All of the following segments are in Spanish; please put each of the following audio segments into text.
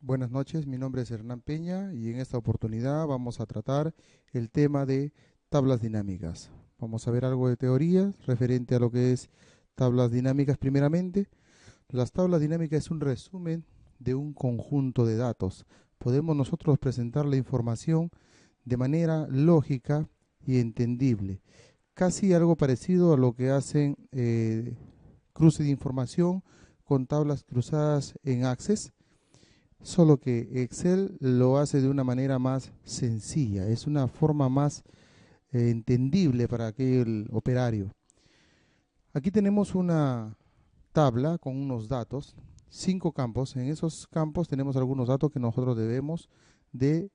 Buenas noches, mi nombre es Hernán Peña y en esta oportunidad vamos a tratar el tema de tablas dinámicas. Vamos a ver algo de teoría referente a lo que es tablas dinámicas primeramente. Las tablas dinámicas es un resumen de un conjunto de datos. Podemos nosotros presentar la información de manera lógica y entendible. Casi algo parecido a lo que hacen cruce de información con tablas cruzadas en Access, solo que Excel lo hace de una manera más sencilla, es una forma más entendible para aquel operario. Aquí tenemos una tabla con unos datos, 5 campos. En esos campos tenemos algunos datos que nosotros debemos de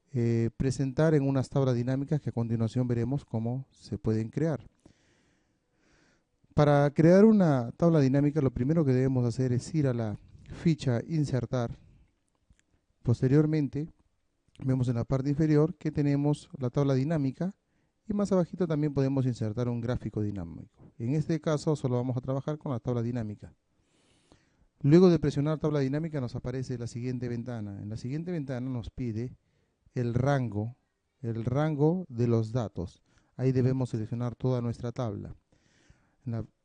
presentar en unas tablas dinámicas que a continuación veremos cómo se pueden crear. Para crear una tabla dinámica, lo primero que debemos hacer es ir a la ficha Insertar. Posteriormente, vemos en la parte inferior que tenemos la tabla dinámica y más abajito también podemos insertar un gráfico dinámico. En este caso solo vamos a trabajar con la tabla dinámica. Luego de presionar tabla dinámica nos aparece la siguiente ventana. En la siguiente ventana nos pide el rango de los datos. Ahí debemos seleccionar toda nuestra tabla.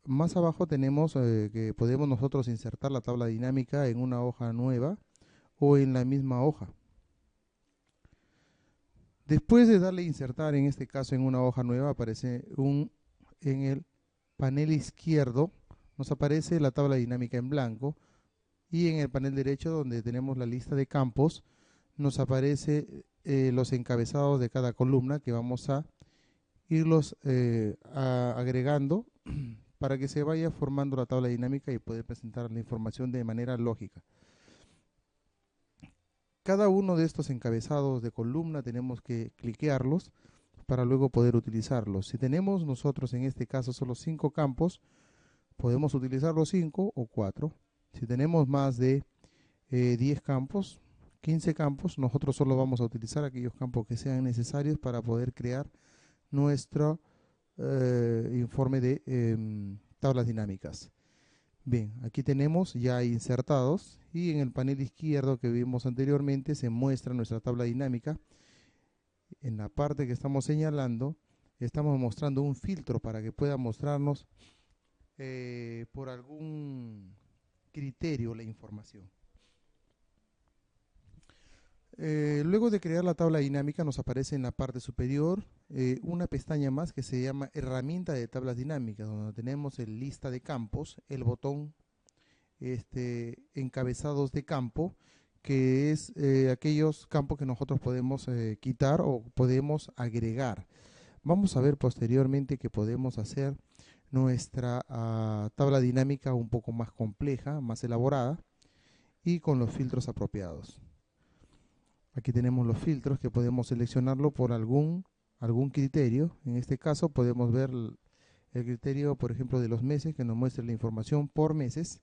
Más abajo tenemos que podemos nosotros insertar la tabla dinámica en una hoja nueva o en la misma hoja. Después de darle a insertar, en este caso en una hoja nueva, aparece en el panel izquierdo, nos aparece la tabla dinámica en blanco, y en el panel derecho, donde tenemos la lista de campos, nos aparece los encabezados de cada columna que vamos a irlos agregando para que se vaya formando la tabla dinámica y poder presentar la información de manera lógica. Cada uno de estos encabezados de columna tenemos que cliquearlos para luego poder utilizarlos. Si tenemos nosotros en este caso solo 5 campos, podemos utilizar los 5 o 4. Si tenemos más de 10 campos, 15 campos, nosotros solo vamos a utilizar aquellos campos que sean necesarios para poder crear nuestro informe de tablas dinámicas. Bien, aquí tenemos ya insertados y en el panel izquierdo que vimos anteriormente se muestra nuestra tabla dinámica. En la parte que estamos señalando estamos mostrando un filtro para que pueda mostrarnos por algún criterio la información. Luego de crear la tabla dinámica nos aparece en la parte superior una pestaña más que se llama herramienta de tablas dinámicas, donde tenemos el lista de campos, el botón encabezados de campo, que es aquellos campos que nosotros podemos quitar o podemos agregar. Vamos a ver posteriormente que podemos hacer nuestra tabla dinámica un poco más compleja, más elaborada y con los filtros apropiados. Aquí tenemos los filtros que podemos seleccionarlo por algún criterio. En este caso podemos ver el criterio, por ejemplo, de los meses, que nos muestra la información por meses.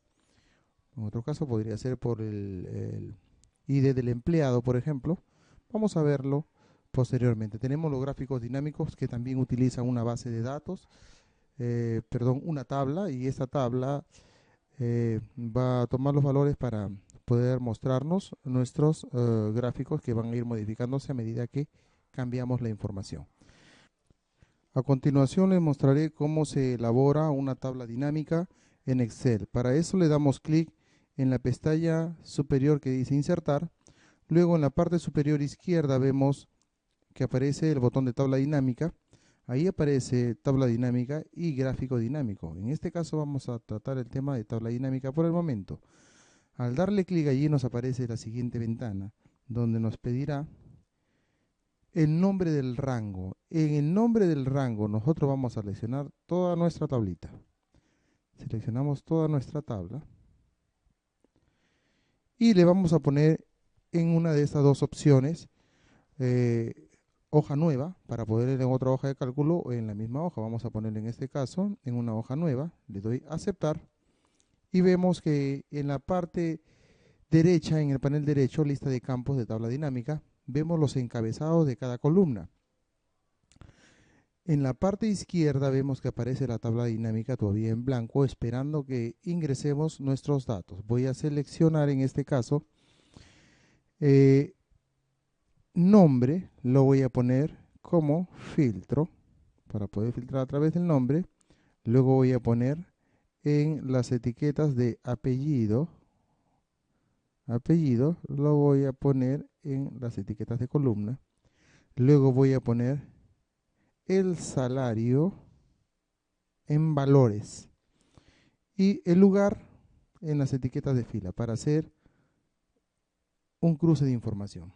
En otro caso podría ser por el ID del empleado, por ejemplo. Vamos a verlo posteriormente. Tenemos los gráficos dinámicos que también utilizan una base de datos, una tabla, y esta tabla va a tomar los valores para poder mostrarnos nuestros gráficos que van a ir modificándose a medida que cambiamos la información. A continuación les mostraré cómo se elabora una tabla dinámica en Excel. Para eso le damos clic en la pestaña superior que dice insertar. Luego en la parte superior izquierda vemos que aparece el botón de tabla dinámica. Ahí aparece tabla dinámica y gráfico dinámico. En este caso vamos a tratar el tema de tabla dinámica por el momento. Al darle clic allí nos aparece la siguiente ventana, donde nos pedirá el nombre del rango. En el nombre del rango nosotros vamos a seleccionar toda nuestra tablita. Seleccionamos toda nuestra tabla y le vamos a poner en una de estas dos opciones hoja nueva, para poder ir en otra hoja de cálculo o en la misma hoja. Vamos a poner en este caso en una hoja nueva, le doy a aceptar y vemos que en la parte derecha, en el panel derecho, lista de campos de tabla dinámica, vemos los encabezados de cada columna. En la parte izquierda vemos que aparece la tabla dinámica todavía en blanco, esperando que ingresemos nuestros datos. Voy a seleccionar en este caso Eh, Nombre lo voy a poner como filtro para poder filtrar a través del nombre. Luego voy a poner en las etiquetas de apellido. Apellido lo voy a poner en las etiquetas de columna. Luego voy a poner el salario en valores y el lugar en las etiquetas de fila para hacer un cruce de información.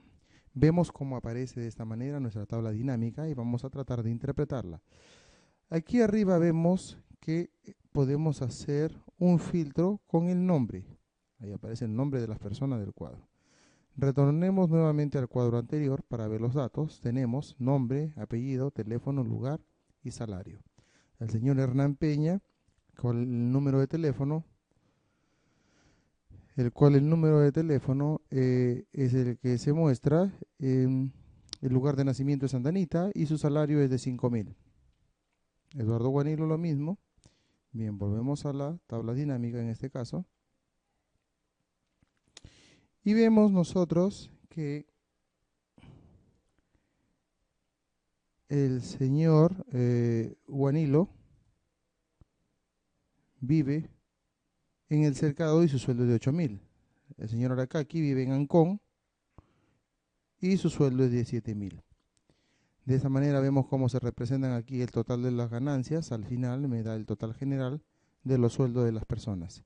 Vemos cómo aparece de esta manera nuestra tabla dinámica y vamos a tratar de interpretarla. Aquí arriba vemos que podemos hacer un filtro con el nombre. Ahí aparece el nombre de las personas del cuadro. Retornemos nuevamente al cuadro anterior para ver los datos. Tenemos nombre, apellido, teléfono, lugar y salario. El señor Hernán Peña, con el número de teléfono, es el que se muestra. El lugar de nacimiento es Santa Anita y su salario es de 5.000. Eduardo Guanilo lo mismo. Bien, volvemos a la tabla dinámica en este caso. Y vemos nosotros que el señor Guanilo vive en el Cercado y su sueldo es de 8.000. El señor Aracaki vive en Ancón y su sueldo es de 7.000. De esa manera vemos cómo se representan aquí el total de las ganancias. Al final me da el total general de los sueldos de las personas.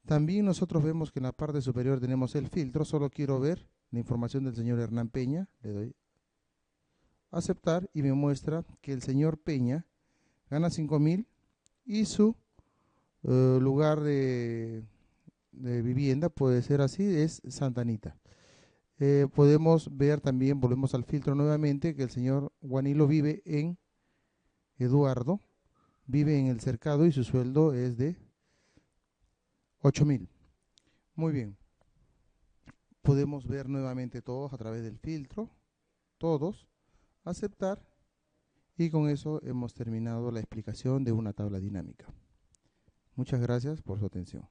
También nosotros vemos que en la parte superior tenemos el filtro. Solo quiero ver la información del señor Hernán Peña. Le doy a aceptar y me muestra que el señor Peña gana 5.000 y su lugar de vivienda puede ser así, es Santa Anita. Podemos ver también, volvemos al filtro nuevamente, que el señor Guanilo vive en Eduardo, vive en el Cercado y su sueldo es de 8.000. Muy bien. Podemos ver nuevamente todos a través del filtro, todos, aceptar, y con eso hemos terminado la explicación de una tabla dinámica. Muchas gracias por su atención.